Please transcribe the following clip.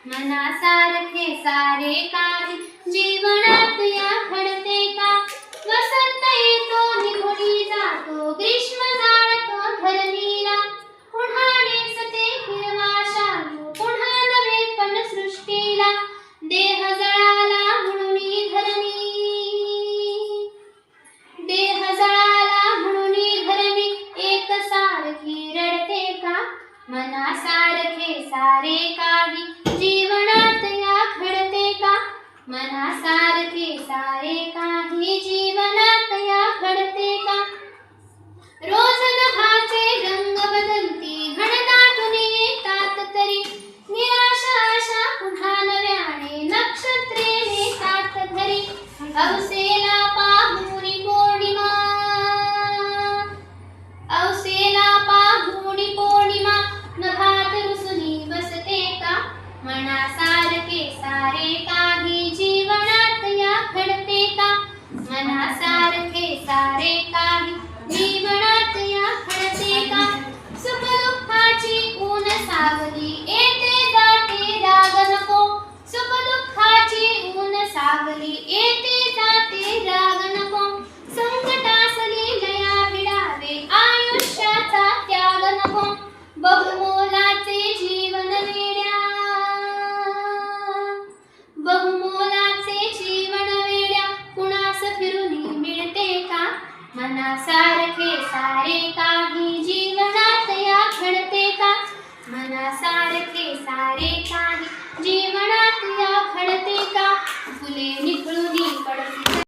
मनासारखे सारे काही जीवनात या घडते का? वसंत येतो निघून जातो, ग्रीष्म जाळतो धरणीला, पुन्हा नेसते हिरवा शालू, पुन्हा नवेपण सृष्टीला. देह जळाला म्हणून धरणी, देह जळाला म्हणून धरणी एक सारखी रडते का? मनासारखे सारे काही जीवनात या घडते का? मनासारखे सारे काही जीवनात या घडते का? रोज नभाचे रंग बदलती घनदाटून येतात तरी, निराशा आशा पुन्हा नव्याने नक्षत्रे नेतात घरी. अवसेला पाहुणी पौर्णिमा, अवसेला पाहुणी पौर्णिमा, नभात रुसुनी बसते का? मनासारखे सारे काही जीवनात या घडते का? मनासारखे सारे काही जीवनात या घडते का? सुख दुःखाची ऊन सावली येते जाते राग नको, सुख दुःखाची ऊन सावली येते जाते राग नको. संकटासली लया विडावे आयुष्याचा त्याग नको, बहुमोलाचे जीवन वेड्या, बहुमोलाचे जीवन वेड्या, कुणास फिरून मिळते का? मनासारखे सारे काही जीवनात या घडते का? मनासारखे सारे काही जीवनात या घडते का? फुले निखळून